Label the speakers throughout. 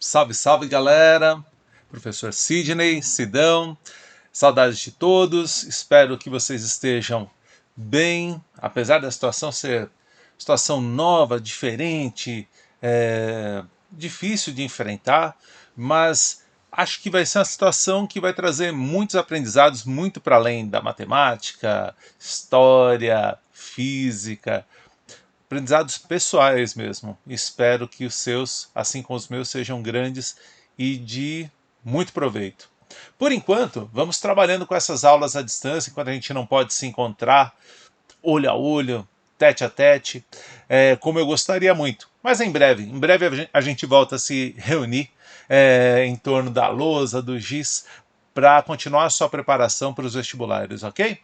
Speaker 1: Salve, salve galera! Professor Sidney, Sidão, saudades de todos. Espero que vocês estejam bem, apesar da situação ser situação nova, diferente, difícil de enfrentar, mas acho que vai ser uma situação que vai trazer muitos aprendizados muito para além da matemática, história, física, aprendizados pessoais mesmo. Espero que os seus, assim como os meus, sejam grandes e de muito proveito. Por enquanto, vamos trabalhando com essas aulas à distância, enquanto a gente não pode se encontrar olho a olho, tete a tete, como eu gostaria muito. Mas em breve a gente volta a se reunir em torno da lousa, do giz, para continuar a sua preparação para os vestibulares, ok?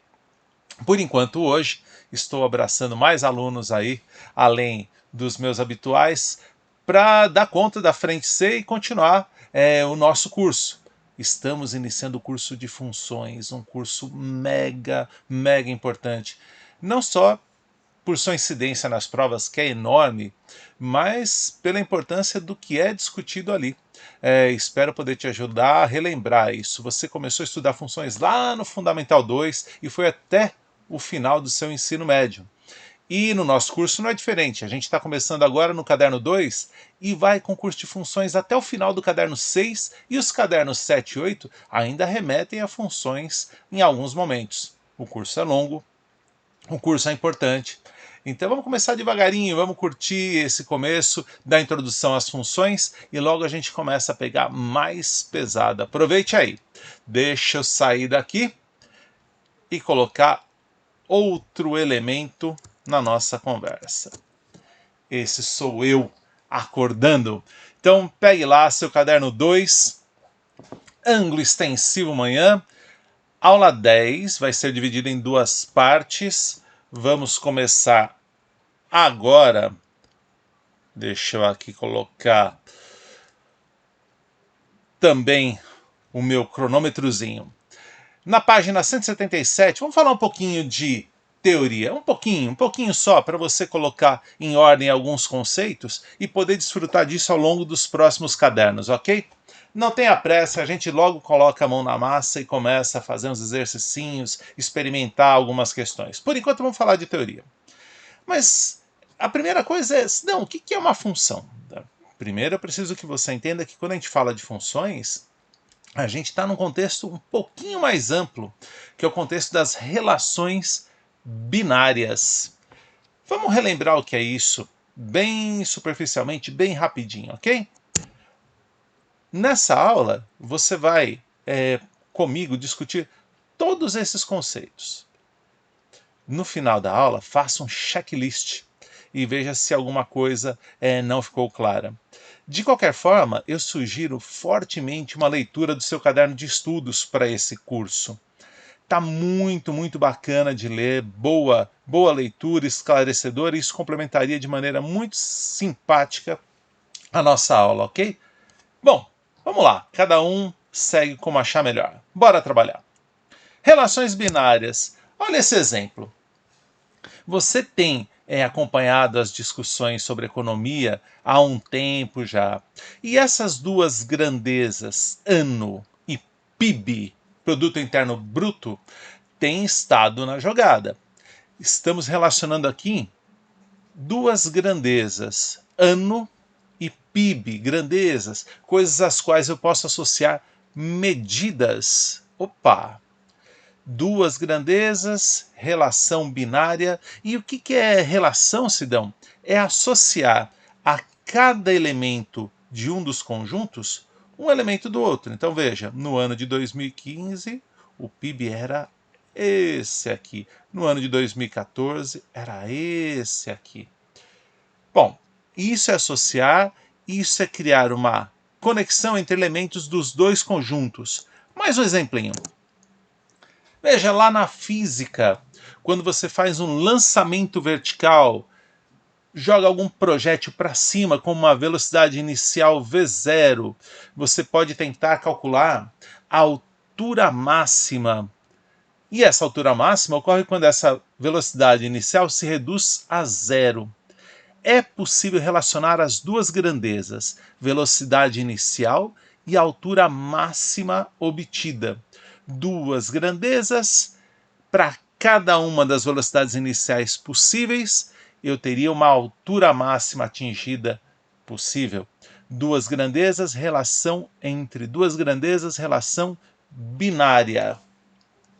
Speaker 1: Por enquanto, hoje, estou abraçando mais alunos aí, além dos meus habituais, para dar conta da Frente C e continuar o nosso curso. Estamos iniciando o curso de funções, um curso mega, mega importante. Não só por sua incidência nas provas, que é enorme, mas pela importância do que é discutido ali. Espero poder te ajudar a relembrar isso. Você começou a estudar funções lá no Fundamental 2 e foi até o final do seu ensino médio. E no nosso curso não é diferente. A gente está começando agora no caderno 2 e vai com o curso de funções até o final do caderno 6, e os cadernos 7 e 8 ainda remetem a funções em alguns momentos. O curso é longo, o curso é importante. Então vamos começar devagarinho, vamos curtir esse começo da introdução às funções e logo a gente começa a pegar mais pesada. Aproveite aí. Deixa eu sair daqui e colocar outro elemento na nossa conversa. Esse sou eu acordando. Então pegue lá seu caderno 2, ângulo extensivo manhã. Aula 10 vai ser dividida em duas partes. Vamos começar agora. Deixa eu aqui colocar também o meu cronômetrozinho. Na página 177, vamos falar um pouquinho de teoria, um pouquinho só, para você colocar em ordem alguns conceitos e poder desfrutar disso ao longo dos próximos cadernos, ok? Não tenha pressa, a gente logo coloca a mão na massa e começa a fazer uns exercicinhos, experimentar algumas questões. Por enquanto vamos falar de teoria. Mas a primeira coisa é, não, o que é uma função? Primeiro eu preciso que você entenda que quando a gente fala de funções, a gente está num contexto um pouquinho mais amplo, que é o contexto das relações binárias. Vamos relembrar o que é isso, bem superficialmente, bem rapidinho, ok? Nessa aula, você vai comigo discutir todos esses conceitos. No final da aula, faça um checklist e veja se alguma coisa não ficou clara. De qualquer forma, eu sugiro fortemente uma leitura do seu caderno de estudos para esse curso. Tá muito, muito bacana de ler, boa leitura, esclarecedora, e isso complementaria de maneira muito simpática a nossa aula, ok? Bom, vamos lá, cada um segue como achar melhor. Bora trabalhar. Relações binárias. Olha esse exemplo. Você tem acompanhado as discussões sobre economia há um tempo já. E essas duas grandezas, ano e PIB, Produto Interno Bruto, têm estado na jogada. Estamos relacionando aqui duas grandezas, ano e PIB, grandezas, coisas às quais eu posso associar medidas. Opa! Duas grandezas, relação binária. E o que é relação, Sidão? É associar a cada elemento de um dos conjuntos um elemento do outro. Então veja, no ano de 2015, o PIB era esse aqui. No ano de 2014, era esse aqui. Bom, isso é associar, isso é criar uma conexão entre elementos dos dois conjuntos. Mais um exemplinho. Veja, lá na física, quando você faz um lançamento vertical, joga algum projétil para cima com uma velocidade inicial v0, você pode tentar calcular a altura máxima. E essa altura máxima ocorre quando essa velocidade inicial se reduz a zero. é possível relacionar as duas grandezas, velocidade inicial e altura máxima obtida. Duas grandezas, para cada uma das velocidades iniciais possíveis, eu teria uma altura máxima atingida possível. Duas grandezas, relação entre duas grandezas, relação binária.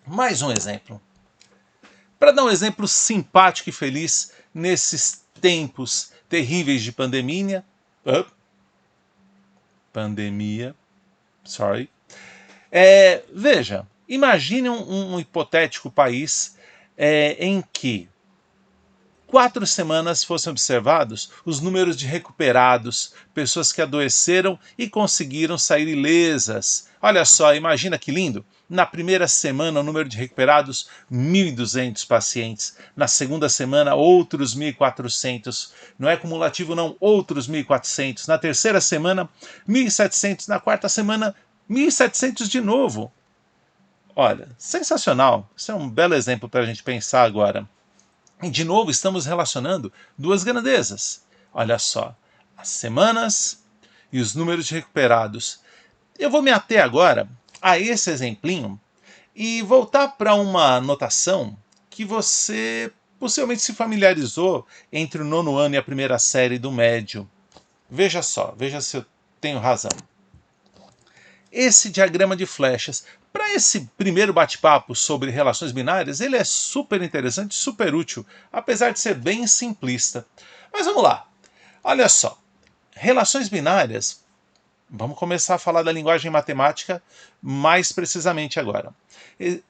Speaker 1: Mais um exemplo. Para dar um exemplo simpático e feliz nesses tempos terríveis de pandemia, veja, imagine um hipotético país em que 4 semanas fossem observados os números de recuperados, pessoas que adoeceram e conseguiram sair ilesas. Olha só, imagina que lindo! Na primeira semana, o número de recuperados, 1.200 pacientes. Na segunda semana, outros 1.400. Não é cumulativo, não, outros 1.400. Na terceira semana, 1.700. Na quarta semana, 1.700 de novo. Olha, sensacional. Isso é um belo exemplo para a gente pensar agora. E de novo estamos relacionando duas grandezas. Olha só, as semanas e os números de recuperados. Eu vou me ater agora a esse exemplinho e voltar para uma notação que você possivelmente se familiarizou entre o nono ano e a primeira série do médio. Veja só, veja se eu tenho razão. Esse diagrama de flechas, para esse primeiro bate-papo sobre relações binárias, ele é super interessante, super útil, apesar de ser bem simplista. Mas vamos lá. Olha só. Relações binárias, vamos começar a falar da linguagem matemática mais precisamente agora.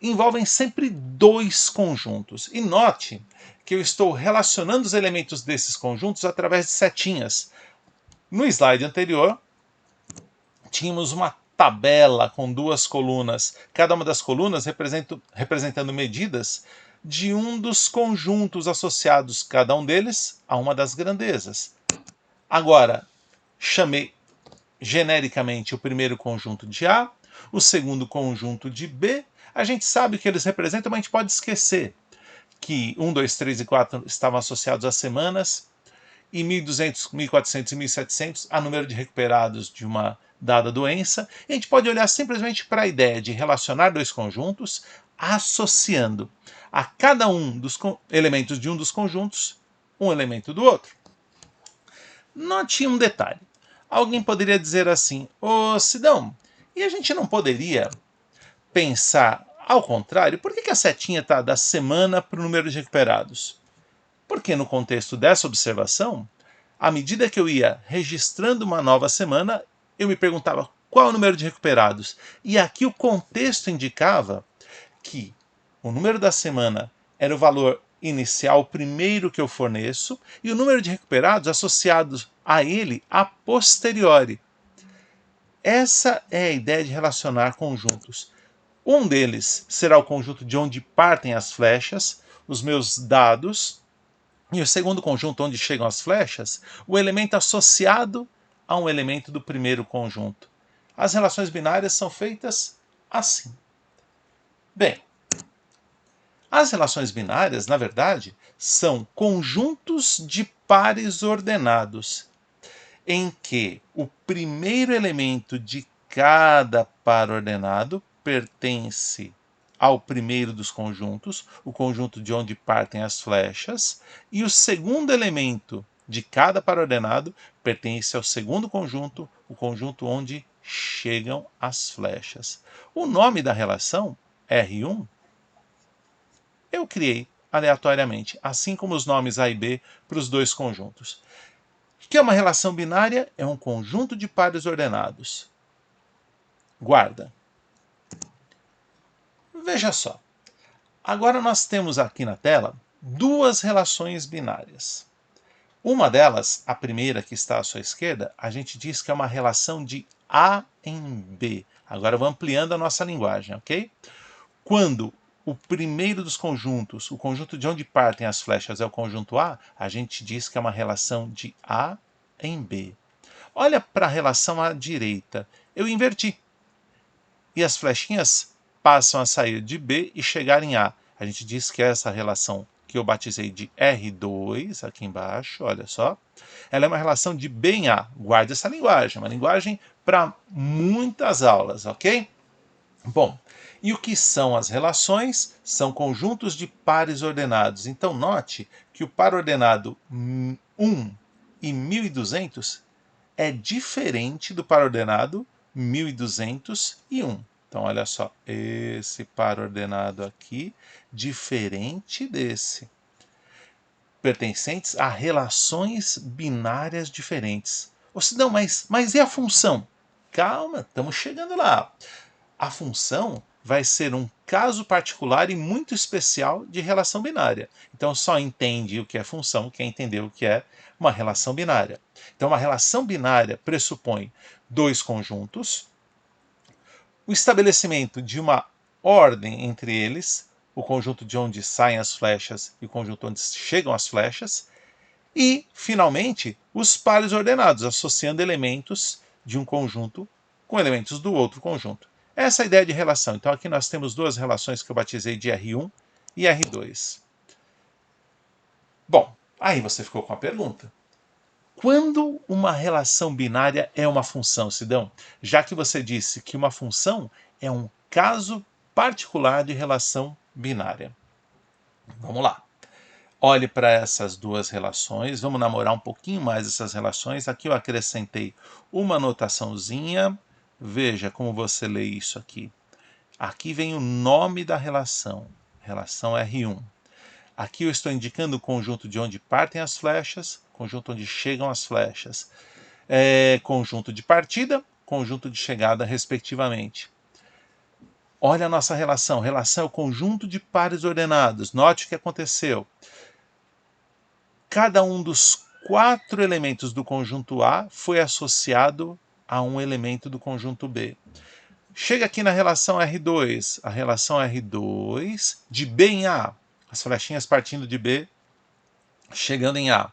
Speaker 1: Envolvem sempre dois conjuntos. E note que eu estou relacionando os elementos desses conjuntos através de setinhas. No slide anterior, tínhamos uma tabela com duas colunas, cada uma das colunas representando medidas de um dos conjuntos associados, cada um deles, a uma das grandezas. Agora, chamei genericamente o primeiro conjunto de A, o segundo conjunto de B. A gente sabe o que eles representam, mas a gente pode esquecer que 1, 2, 3 e 4 estavam associados a semanas, e 1.200, 1.400 e 1.700 a número de recuperados de uma dada doença. E a gente pode olhar simplesmente para a ideia de relacionar dois conjuntos, associando a cada um dos elementos de um dos conjuntos um elemento do outro. Note um detalhe. Alguém poderia dizer assim: ô Sidão, e a gente não poderia pensar ao contrário? Por que a setinha está da semana para o número de recuperados? Porque no contexto dessa observação, à medida que eu ia registrando uma nova semana, eu me perguntava qual é o número de recuperados. E aqui o contexto indicava que o número da semana era o valor inicial, o primeiro que eu forneço, e o número de recuperados associados a ele a posteriori. Essa é a ideia de relacionar conjuntos. Um deles será o conjunto de onde partem as flechas, os meus dados, e o segundo conjunto, onde chegam as flechas, o elemento associado a um elemento do primeiro conjunto. As relações binárias são feitas assim. Bem, as relações binárias, na verdade, são conjuntos de pares ordenados, em que o primeiro elemento de cada par ordenado pertence ao primeiro dos conjuntos, o conjunto de onde partem as flechas, e o segundo elemento de cada par ordenado pertence ao segundo conjunto, o conjunto onde chegam as flechas. O nome da relação, R1, eu criei aleatoriamente, assim como os nomes A e B para os dois conjuntos. O que é uma relação binária? É um conjunto de pares ordenados. Guarda. Veja só. Agora nós temos aqui na tela duas relações binárias. Uma delas, a primeira que está à sua esquerda, a gente diz que é uma relação de A em B. Agora eu vou ampliando a nossa linguagem, ok? Quando o primeiro dos conjuntos, o conjunto de onde partem as flechas é o conjunto A, a gente diz que é uma relação de A em B. Olha para a relação à direita. Eu inverti. E as flechinhas passam a sair de B e chegar em A. A gente diz que essa relação que eu batizei de R2, aqui embaixo, olha só. Ela é uma relação de B em A. Guarde essa linguagem, uma linguagem para muitas aulas, ok? Bom, e o que são as relações? São conjuntos de pares ordenados. Então note que o par ordenado 1 e 1200 é diferente do par ordenado 1201. Então, olha só, esse par ordenado aqui, diferente desse. Pertencentes a relações binárias diferentes. Ou se não, mas e a função? Calma, estamos chegando lá. A função vai ser um caso particular e muito especial de relação binária. Então só entende o que é função quem entendeu o que é uma relação binária. Então uma relação binária pressupõe dois conjuntos, o estabelecimento de uma ordem entre eles, o conjunto de onde saem as flechas e o conjunto onde chegam as flechas, e, finalmente, os pares ordenados, associando elementos de um conjunto com elementos do outro conjunto. Essa é a ideia de relação. Então aqui nós temos duas relações que eu batizei de R1 e R2. Bom, aí você ficou com a pergunta. Quando uma relação binária é uma função, Sidão? Já que você disse que uma função é um caso particular de relação binária. Vamos lá. Olhe para essas duas relações, vamos namorar um pouquinho mais essas relações. Aqui eu acrescentei uma notaçãozinha. Veja como você lê isso aqui. Aqui vem o nome da relação, relação R1. Aqui eu estou indicando o conjunto de onde partem as flechas, conjunto onde chegam as flechas. Conjunto de partida, conjunto de chegada, respectivamente. Olha a nossa relação. Relação é o conjunto de pares ordenados. Note o que aconteceu. Cada um dos 4 elementos do conjunto A foi associado a um elemento do conjunto B. Chega aqui na relação R2, a relação R2 de B em A, as flechinhas partindo de B, chegando em A.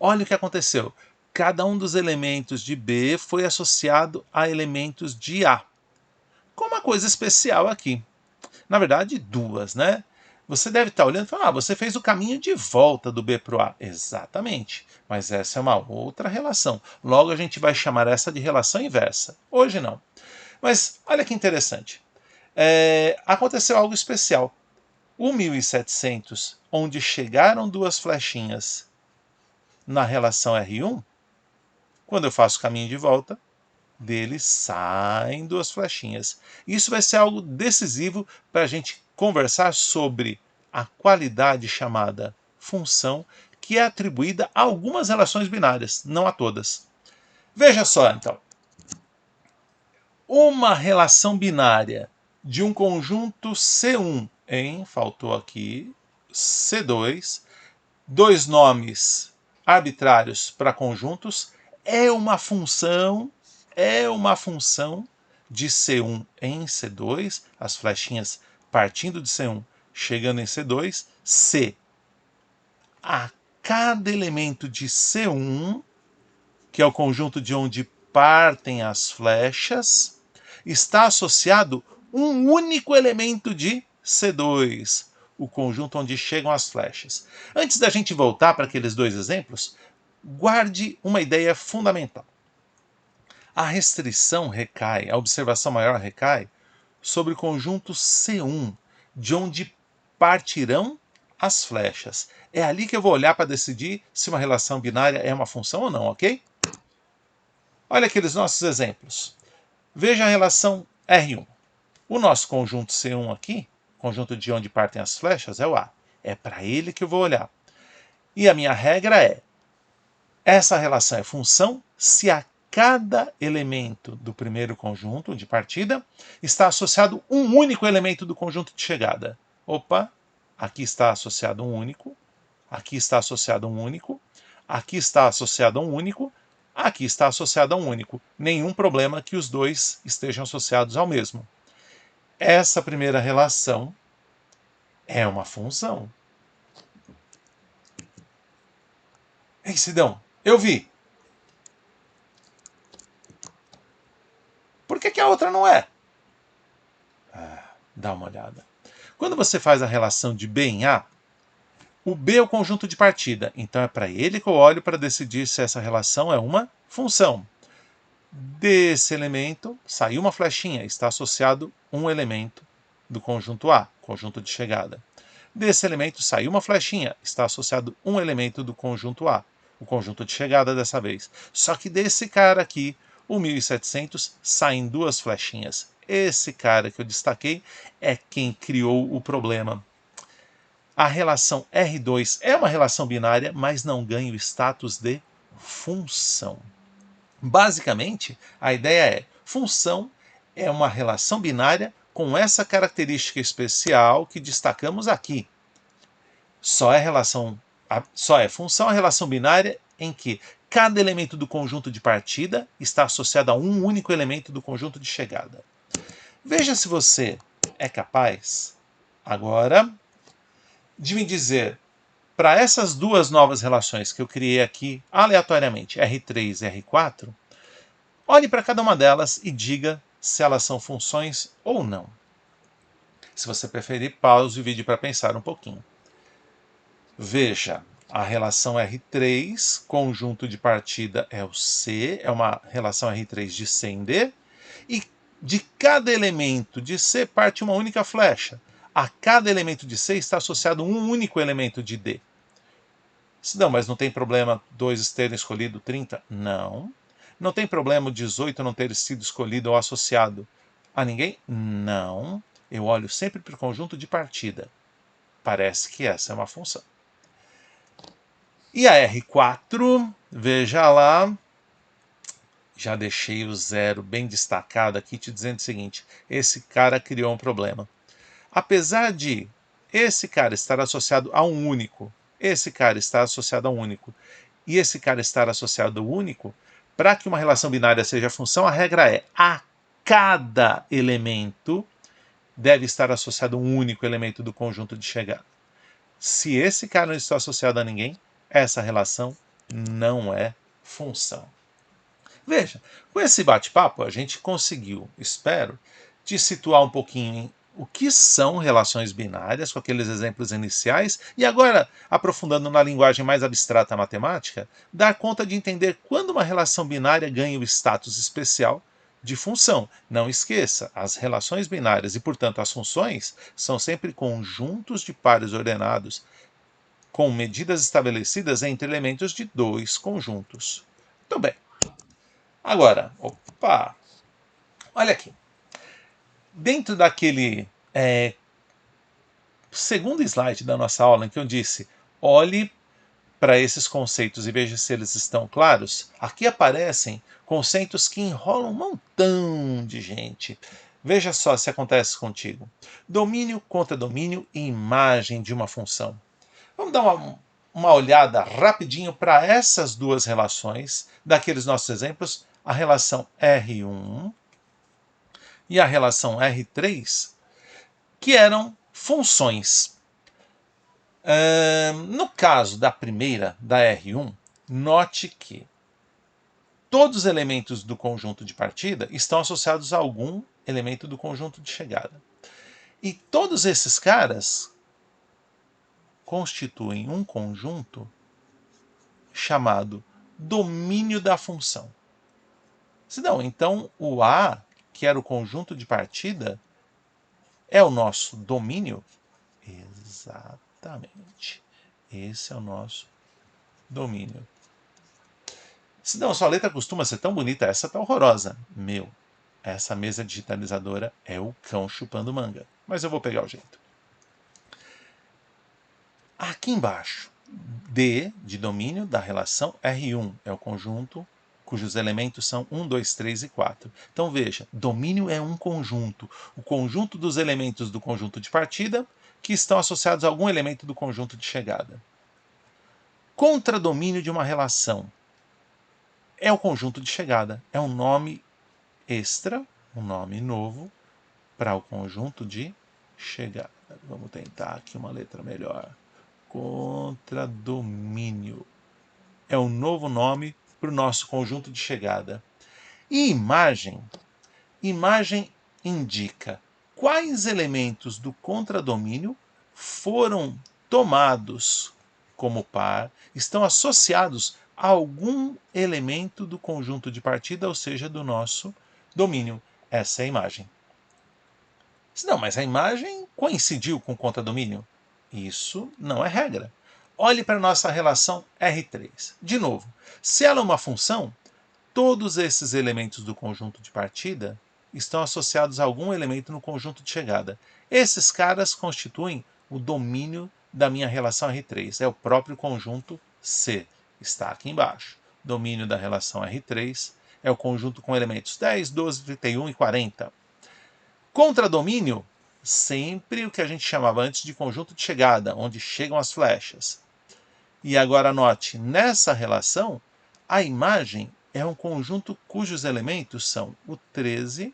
Speaker 1: Olha o que aconteceu. Cada um dos elementos de B foi associado a elementos de A. Com uma coisa especial aqui. Na verdade, duas, né? Você deve estar olhando e falando, você fez o caminho de volta do B para o A. Exatamente, mas essa é uma outra relação. Logo a gente vai chamar essa de relação inversa. Hoje não. Mas olha que interessante. Aconteceu algo especial. O 1700, onde chegaram duas flechinhas na relação R1, quando eu faço o caminho de volta, dele saem duas flechinhas. Isso vai ser algo decisivo para a gente conversar sobre a qualidade chamada função, que é atribuída a algumas relações binárias, não a todas. Veja só, então. Uma relação binária de um conjunto C1 em, faltou aqui, C2, dois nomes arbitrários para conjuntos, é uma função de C1 em C2, as flechinhas partindo de C1, chegando em C2, C. A cada elemento de C1, que é o conjunto de onde partem as flechas, está associado um único elemento de C2, o conjunto onde chegam as flechas. Antes da gente voltar para aqueles dois exemplos, guarde uma ideia fundamental. A restrição recai, a observação maior recai sobre o conjunto C1, de onde partirão as flechas. É ali que eu vou olhar para decidir se uma relação binária é uma função ou não, ok? Olha aqueles nossos exemplos. Veja a relação R1. O nosso conjunto C1 aqui, conjunto de onde partem as flechas, é o A. É para ele que eu vou olhar. E a minha regra é, essa relação é função se a cada elemento do primeiro conjunto de partida está associado um único elemento do conjunto de chegada. Opa, aqui está associado um único, aqui está associado um único, aqui está associado a um único, aqui está associado a um único. Nenhum problema que os dois estejam associados ao mesmo. Essa primeira relação é uma função. Ei, Sidão, eu vi. Por que a outra não é? Dá uma olhada. Quando você faz a relação de B em A, O B é o conjunto de partida, então é para ele que eu olho para decidir se essa relação é uma função. Desse elemento, saiu uma flechinha, está associado um elemento do conjunto A, conjunto de chegada. Desse elemento, saiu uma flechinha, está associado um elemento do conjunto A, o conjunto de chegada dessa vez. Só que desse cara aqui, o 1700, saem duas flechinhas. Esse cara que eu destaquei é quem criou o problema. A relação R2 é uma relação binária, mas não ganha o status de função. Basicamente, a ideia é: função é uma relação binária com essa característica especial que destacamos aqui. Só é função a relação binária em que cada elemento do conjunto de partida está associado a um único elemento do conjunto de chegada. Veja se você é capaz, agora, de me dizer, para essas duas novas relações que eu criei aqui aleatoriamente, R3 e R4, olhe para cada uma delas e diga se elas são funções ou não. Se você preferir, pause o vídeo para pensar um pouquinho. Veja, a relação R3, conjunto de partida é o C, é uma relação R3 de C em D, e de cada elemento de C parte uma única flecha. A cada elemento de C está associado um único elemento de D. Não, mas não tem problema 2 terem escolhido 30? Não. Não tem problema o 18 não ter sido escolhido ou associado a ninguém? Não. Eu olho sempre para o conjunto de partida. Parece que essa é uma função. E a R4, veja lá, já deixei o zero bem destacado aqui, te dizendo o seguinte: esse cara criou um problema. Apesar de esse cara estar associado a um único, esse cara estar associado a um único, e esse cara estar associado ao único, para que uma relação binária seja função, a regra é: a cada elemento deve estar associado a um único elemento do conjunto de chegada. Se esse cara não está associado a ninguém, essa relação não é função. Veja, com esse bate-papo a gente conseguiu, espero, te situar um pouquinho em o que são relações binárias, com aqueles exemplos iniciais, e agora, aprofundando na linguagem mais abstrata matemática, dar conta de entender quando uma relação binária ganha o status especial de função. Não esqueça, as relações binárias e, portanto, as funções são sempre conjuntos de pares ordenados com medidas estabelecidas entre elementos de dois conjuntos. Muito bem. Agora, olha aqui. Dentro daquele segundo slide da nossa aula, em que eu disse, olhe para esses conceitos e veja se eles estão claros, aqui aparecem conceitos que enrolam um montão de gente. Veja só se acontece contigo. Domínio contra domínio e imagem de uma função. Vamos dar uma olhada rapidinho para essas duas relações, daqueles nossos exemplos, a relação R1 e a relação R3, que eram funções. No caso da primeira, da R1, note que todos os elementos do conjunto de partida estão associados a algum elemento do conjunto de chegada. E todos esses caras constituem um conjunto chamado domínio da função. Se não, então o A, que era o conjunto de partida, é o nosso domínio? Exatamente. Esse é o nosso domínio. Se não, sua letra costuma ser tão bonita, essa tá horrorosa. Essa mesa digitalizadora é o cão chupando manga. Mas eu vou pegar o jeito. Aqui embaixo, D de domínio da relação R1 é o conjunto cujos elementos são 1, 2, 3 e 4. Então veja, domínio é um conjunto. O conjunto dos elementos do conjunto de partida que estão associados a algum elemento do conjunto de chegada. Contradomínio de uma relação é o conjunto de chegada. É um nome extra, um nome novo para o conjunto de chegada. Vamos tentar aqui uma letra melhor. Contradomínio é um novo nome para o nosso conjunto de chegada. E imagem? Imagem indica quais elementos do contradomínio foram tomados como par estão associados a algum elemento do conjunto de partida, ou seja, do nosso domínio. Essa é a imagem. Não, mas a imagem coincidiu com o contradomínio? Isso não é regra. Olhe para a nossa relação R3. De novo, se ela é uma função, todos esses elementos do conjunto de partida estão associados a algum elemento no conjunto de chegada. Esses caras constituem o domínio da minha relação R3. É o próprio conjunto C. Está aqui embaixo. Domínio da relação R3 é o conjunto com elementos 10, 12, 31 e 40. Contradomínio, sempre o que a gente chamava antes de conjunto de chegada, onde chegam as flechas. E agora note, nessa relação, a imagem é um conjunto cujos elementos são o 13,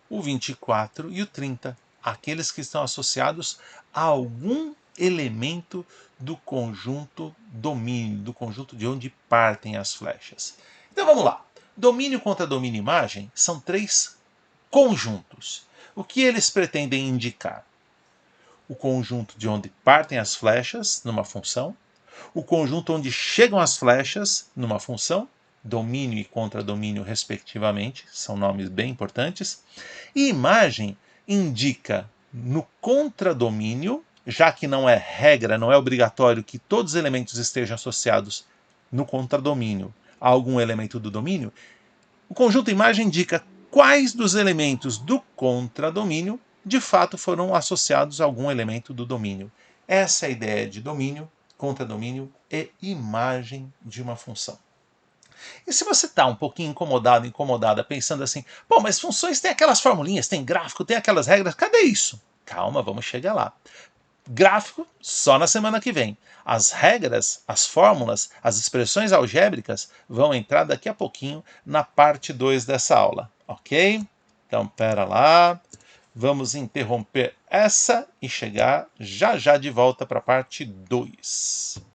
Speaker 1: o 24 e o 30, aqueles que estão associados a algum elemento do conjunto domínio, do conjunto de onde partem as flechas. Então vamos lá. Domínio contra domínio imagem são três conjuntos. O que eles pretendem indicar? O conjunto de onde partem as flechas, numa função, o conjunto onde chegam as flechas, numa função, domínio e contradomínio respectivamente, são nomes bem importantes, e imagem indica no contradomínio, já que não é regra, não é obrigatório que todos os elementos estejam associados no contradomínio a algum elemento do domínio, o conjunto imagem indica quais dos elementos do contradomínio de fato foram associados a algum elemento do domínio. Essa é a ideia de domínio, contradomínio e imagem de uma função. E se você está um pouquinho incomodado, incomodada, pensando assim, pô, mas funções têm aquelas formulinhas, tem gráfico, tem aquelas regras, cadê isso? Calma, vamos chegar lá. Gráfico só na semana que vem. As regras, as fórmulas, as expressões algébricas vão entrar daqui a pouquinho na parte 2 dessa aula, ok? Então, pera lá. Vamos interromper essa e chegar já já de volta para a parte 2.